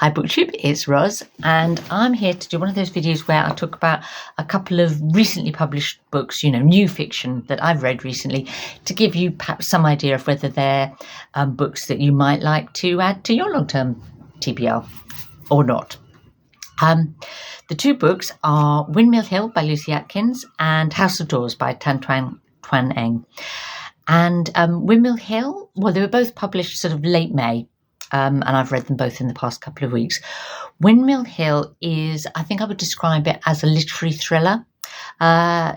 Hi Bookship, it's Roz, and I'm here to do one of those videos where I talk about a couple of recently published books, new fiction that I've read recently, to give you perhaps some idea of whether they're books that you might like to add to your long-term TBR or not. The two books are Windmill Hill by Lucy Atkins and House of Doors by Tan Twan Eng. And Windmill Hill, well, they were both published sort of late May. And I've read them both in the past couple of weeks. Windmill Hill is, I think I would describe it as a literary thriller.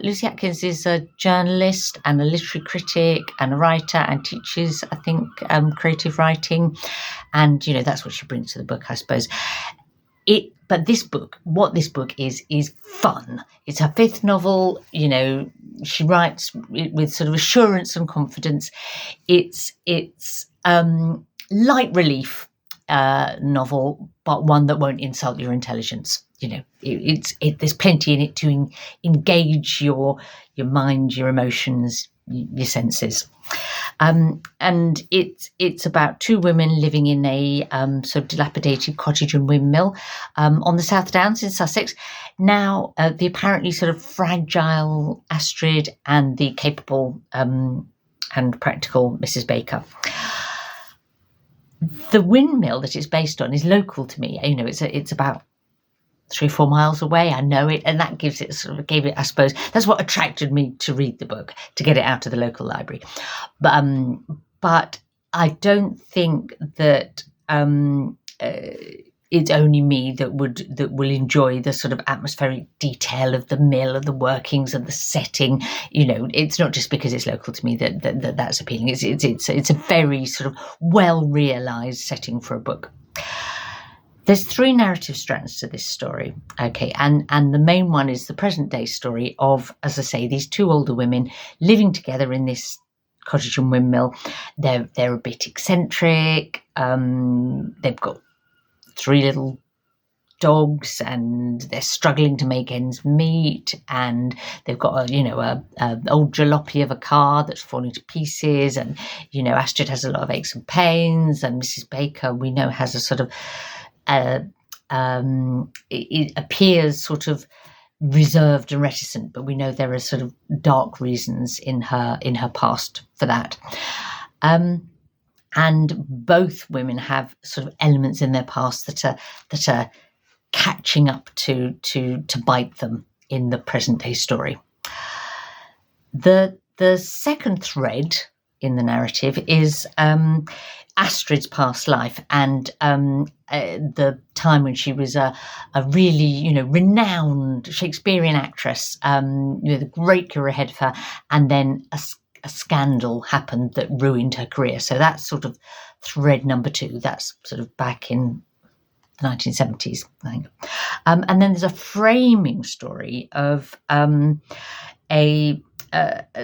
Lucy Atkins is a journalist and a literary critic and a writer and teaches, I think, creative writing. And, that's what she brings to the book, I suppose. But this book, what this book is fun. It's her fifth novel. She writes with sort of assurance and confidence. It's light relief novel, but one that won't insult your intelligence. There's plenty in it to engage your mind, your emotions, your senses. And it's about two women living in a sort of dilapidated cottage and windmill on the South Downs in Sussex. Now, the apparently sort of fragile Astrid and the capable and practical Mrs. Baker. The windmill that it's based on is local to me. It's about 3 or 4 miles away. I know it, and that gave it, I suppose, that's what attracted me to read the book, to get it out of the local library. But I don't think that it's only me that will enjoy the sort of atmospheric detail of the mill, of the workings, of the setting. It's not just because it's local to me that's appealing. It's a very sort of well realised setting for a book. There's 3 narrative strands to this story, okay, and the main one is the present day story of, as I say, these 2 older women living together in this cottage and windmill. They're a bit eccentric. They've got 3 little dogs, and they're struggling to make ends meet. And they've got a old jalopy of a car that's falling to pieces. And Astrid has a lot of aches and pains, and Mrs. Baker, we know, has a sort of it appears sort of reserved and reticent, but we know there are sort of dark reasons in her past for that. And both women have sort of elements in their past that are catching up to bite them in the present day story. The second thread in the narrative is Astrid's past life and the time when she was a really renowned Shakespearean actress, with a great career ahead of her, and then a scandal happened that ruined her career. So that's sort of thread number 2. That's sort of back in the 1970s, I think. And then there's a framing story of an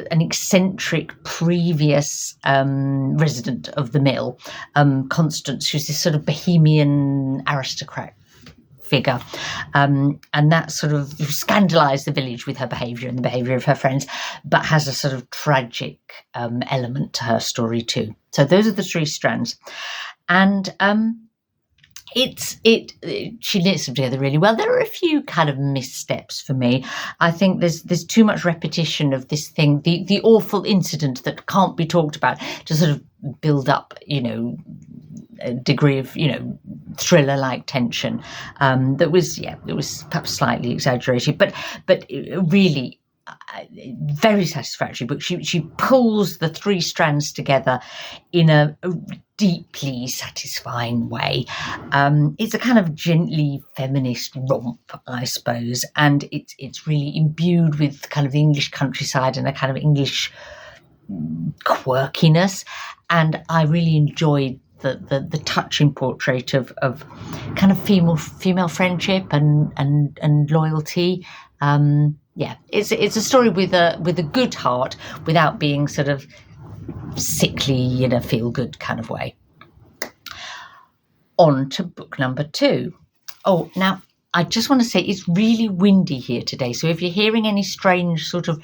eccentric previous resident of the mill, Constance, who's this sort of bohemian aristocrat figure, and that sort of scandalised the village with her behaviour and the behaviour of her friends, but has a sort of tragic element to her story too. So those are the 3 strands, and she knits them together really well. There are a few kind of missteps for me. I think there's too much repetition of this thing, the awful incident that can't be talked about, to sort of build up, a degree of, thriller-like tension. It was perhaps slightly exaggerated, but really very satisfactory book. She pulls the 3 strands together in a deeply satisfying way. It's a kind of gently feminist romp, I suppose, and it's really imbued with kind of the English countryside and a kind of English quirkiness. And I really enjoyed the touching portrait of kind of female friendship and loyalty. It's a story with a good heart, without being sort of sickly in a feel-good kind of way. On to book number 2. Oh, now I just want to say it's really windy here today, so if you're hearing any strange sort of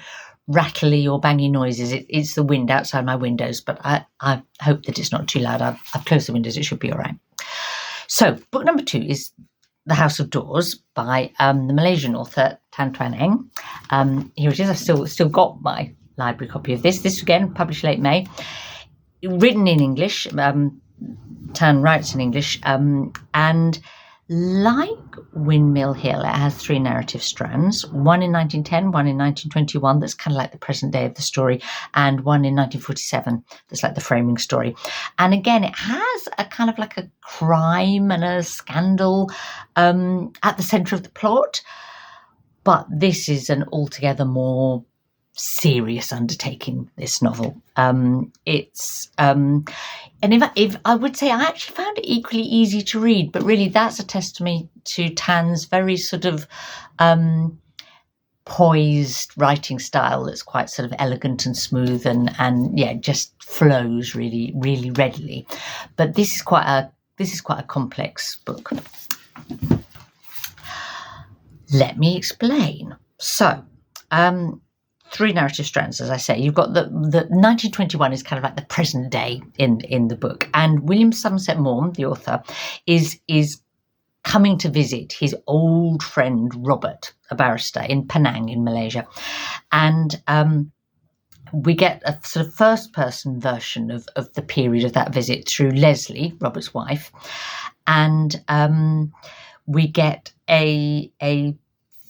rattly or bangy noises, it's the wind outside my windows, but I hope that it's not too loud. I've closed the windows, it should be all right. So book number 2 is The House of Doors by the Malaysian author Tan Twan Eng. Here it is. I've still got my library copy of this. This again published late May, written in English. Tan writes in English, and like Windmill Hill, it has 3 narrative strands, one in 1910, one in 1921, that's kind of like the present day of the story, and one in 1947, that's like the framing story. And again, it has a kind of like a crime and a scandal at the centre of the plot, but this is an altogether more serious undertaking, this novel. And if I would say I actually found it equally easy to read, but really that's a testimony to Tan's very sort of poised writing style that's quite sort of elegant and smooth and yeah, just flows really, really readily. But this is quite a complex book. Let me explain. So, 3 narrative strands, as I say. You've got the 1921 is kind of like the present day in the book, and William Somerset Maugham, the author, is coming to visit his old friend Robert, a barrister, in Penang in Malaysia, and we get a sort of first-person version of the period of that visit through Leslie, Robert's wife, and we get a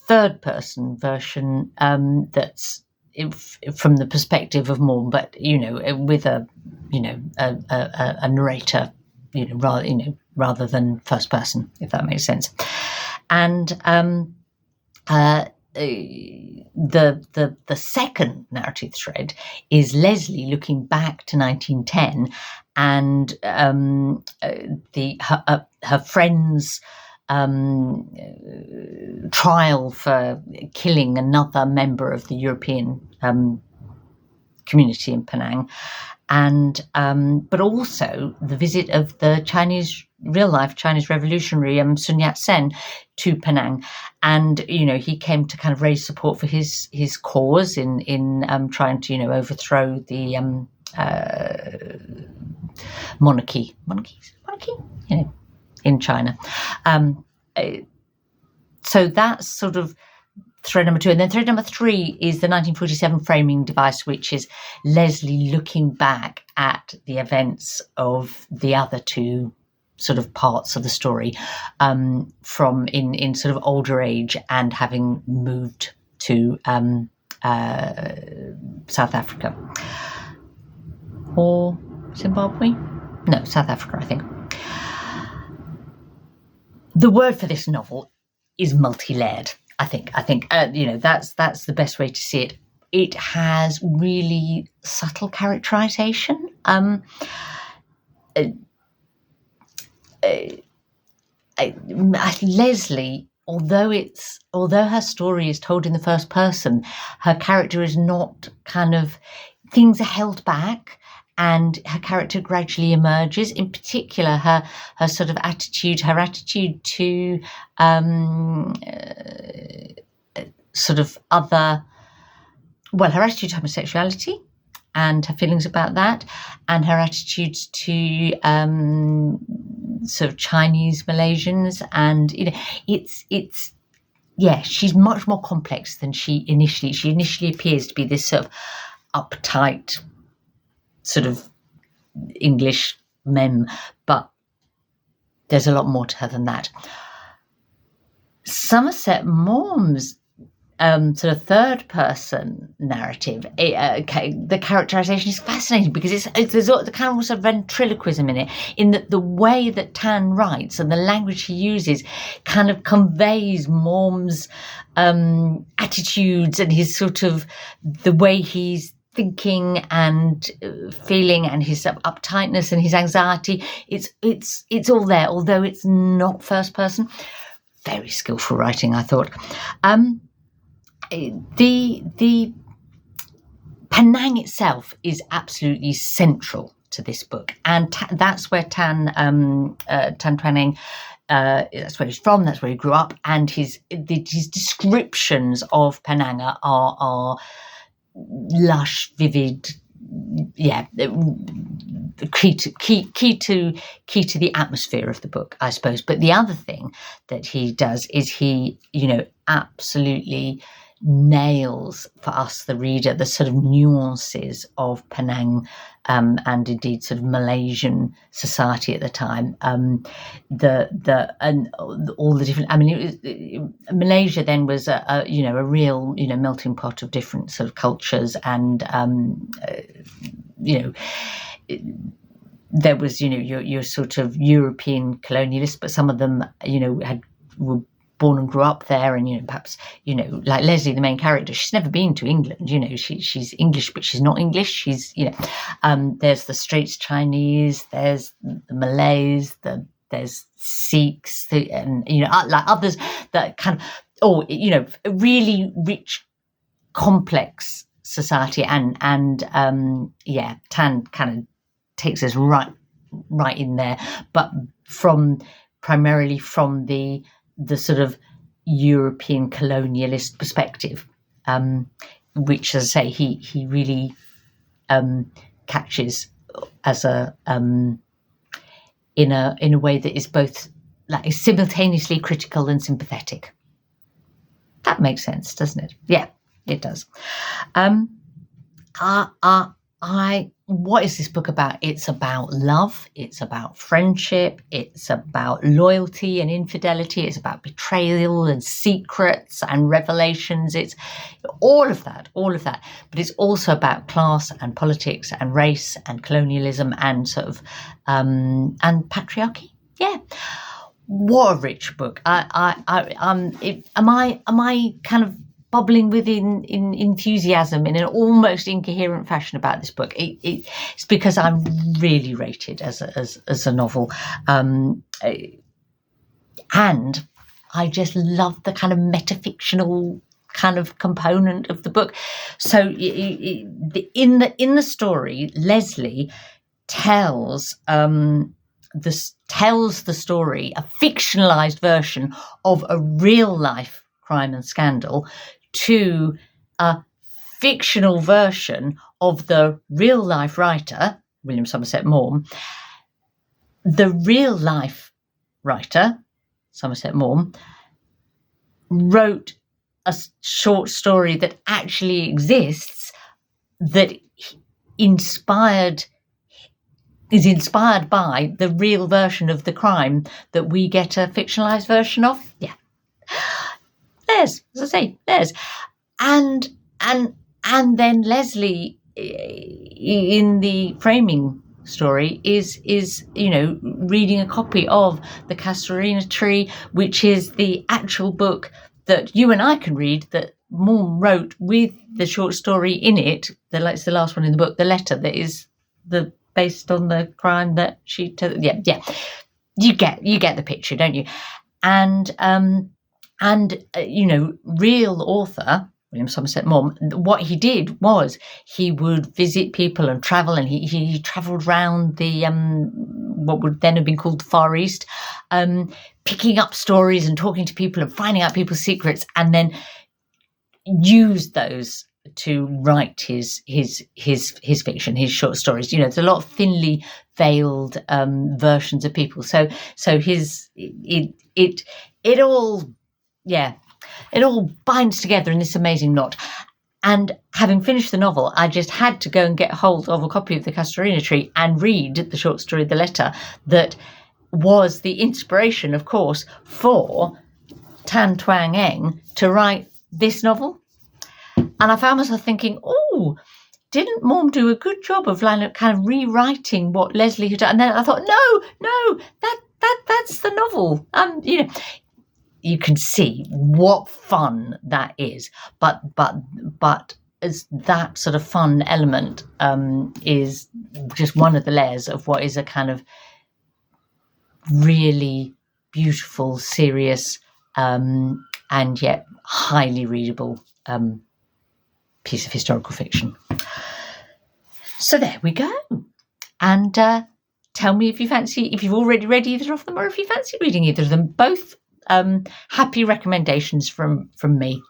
third-person version that's from the perspective of Maugham, but with a narrator, rather than first person, if that makes sense. And the second narrative thread is Leslie looking back to 1910 and her friend's trial for killing another member of the European community in Penang, and but also the visit of the real life Chinese revolutionary Sun Yat-sen to Penang, and he came to kind of raise support for his cause in trying to overthrow the monarchy in China. So that's sort of thread number 2. And then thread number 3 is the 1947 framing device, which is Leslie looking back at the events of the other 2 sort of parts of the story, from in sort of older age and having moved to South Africa. Or Zimbabwe? No, South Africa, I think. The word for this novel is multi-layered. I think that's the best way to see it. It has really subtle characterization. Leslie, although her story is told in the first person, her character is not kind of, things are held back. And her character gradually emerges. In particular, her sort of attitude to sort of her attitude to homosexuality and her feelings about that, and her attitudes to sort of Chinese Malaysians, and she's much more complex than she initially appears to be. This sort of uptight sort of English mem, but there's a lot more to her than that. Somerset Maugham's sort of third person narrative, the characterization is fascinating because there's the kind of also ventriloquism in it, in that the way that Tan writes and the language he uses kind of conveys Maugham's attitudes and his sort of the way he's thinking and feeling, and his uptightness and his anxiety. It's all there, although it's not first person. Very skillful writing, I thought. The Penang itself is absolutely central to this book, and that's where Tan Twan Eng, that's where he's from, that's where he grew up, and his descriptions of Penang are lush, vivid, key to the atmosphere of the book, I suppose. But the other thing that he does is he, absolutely nails for us, the reader, the sort of nuances of Penang and indeed sort of Malaysian society at the time. And all the different. I mean, Malaysia then was a real melting pot of different sort of cultures, and there was your sort of European colonialists, but some of them were born and grew up there, and perhaps like Leslie, the main character, she's never been to England. She's English, but she's not English. She's there's the Straits Chinese, there's the Malays, there's Sikhs, and like others that kind of really rich, complex society, and Tan kind of takes us right in there, but primarily from the sort of European colonialist perspective, which, as I say, he really catches as a in a way that is both like simultaneously critical and sympathetic. That makes sense, doesn't it? Yeah, it does. What is this book about? It's about love, it's about friendship, it's about loyalty and infidelity, it's about betrayal and secrets and revelations. It's all of that. But it's also about class and politics and race and colonialism and sort of and patriarchy. Yeah. What a rich book. Am I kind of bubbling with in enthusiasm in an almost incoherent fashion about this book? It's because I'm really rated as a novel, and I just love the kind of metafictional kind of component of the book. So in the story, Leslie tells the story, a fictionalized version of a real life crime and scandal, to a fictional version of the real life writer, William Somerset Maugham. The real life writer, Somerset Maugham, wrote a short story that actually exists, that is inspired by the real version of the crime that we get a fictionalized version of. Yeah. There's, as I say, there's. And then Leslie, in the framing story, is reading a copy of The Casuarina Tree, which is the actual book that you and I can read, that Maugham wrote with the short story in it. It's the last one in the book, the letter that is based on the crime that she. Yeah. You get the picture, don't you? And real author William Somerset Maugham, what he did was he would visit people and travel, and he travelled around the what would then have been called the Far East, picking up stories and talking to people and finding out people's secrets, and then used those to write his fiction, his short stories. There's a lot of thinly veiled versions of people. So it all. Yeah, it all binds together in this amazing knot. And having finished the novel, I just had to go and get hold of a copy of The Casuarina Tree and read the short story, The Letter, that was the inspiration, of course, for Tan Twan Eng to write this novel. And I found myself thinking, didn't Maugham do a good job of kind of rewriting what Leslie had done? And then I thought, no, that's the novel. You can see what fun that is, but as that sort of fun element is just one of the layers of what is a kind of really beautiful, serious, and yet highly readable piece of historical fiction. So there we go. And tell me if you've already read either of them, or if you fancy reading either of them. Both happy recommendations from me.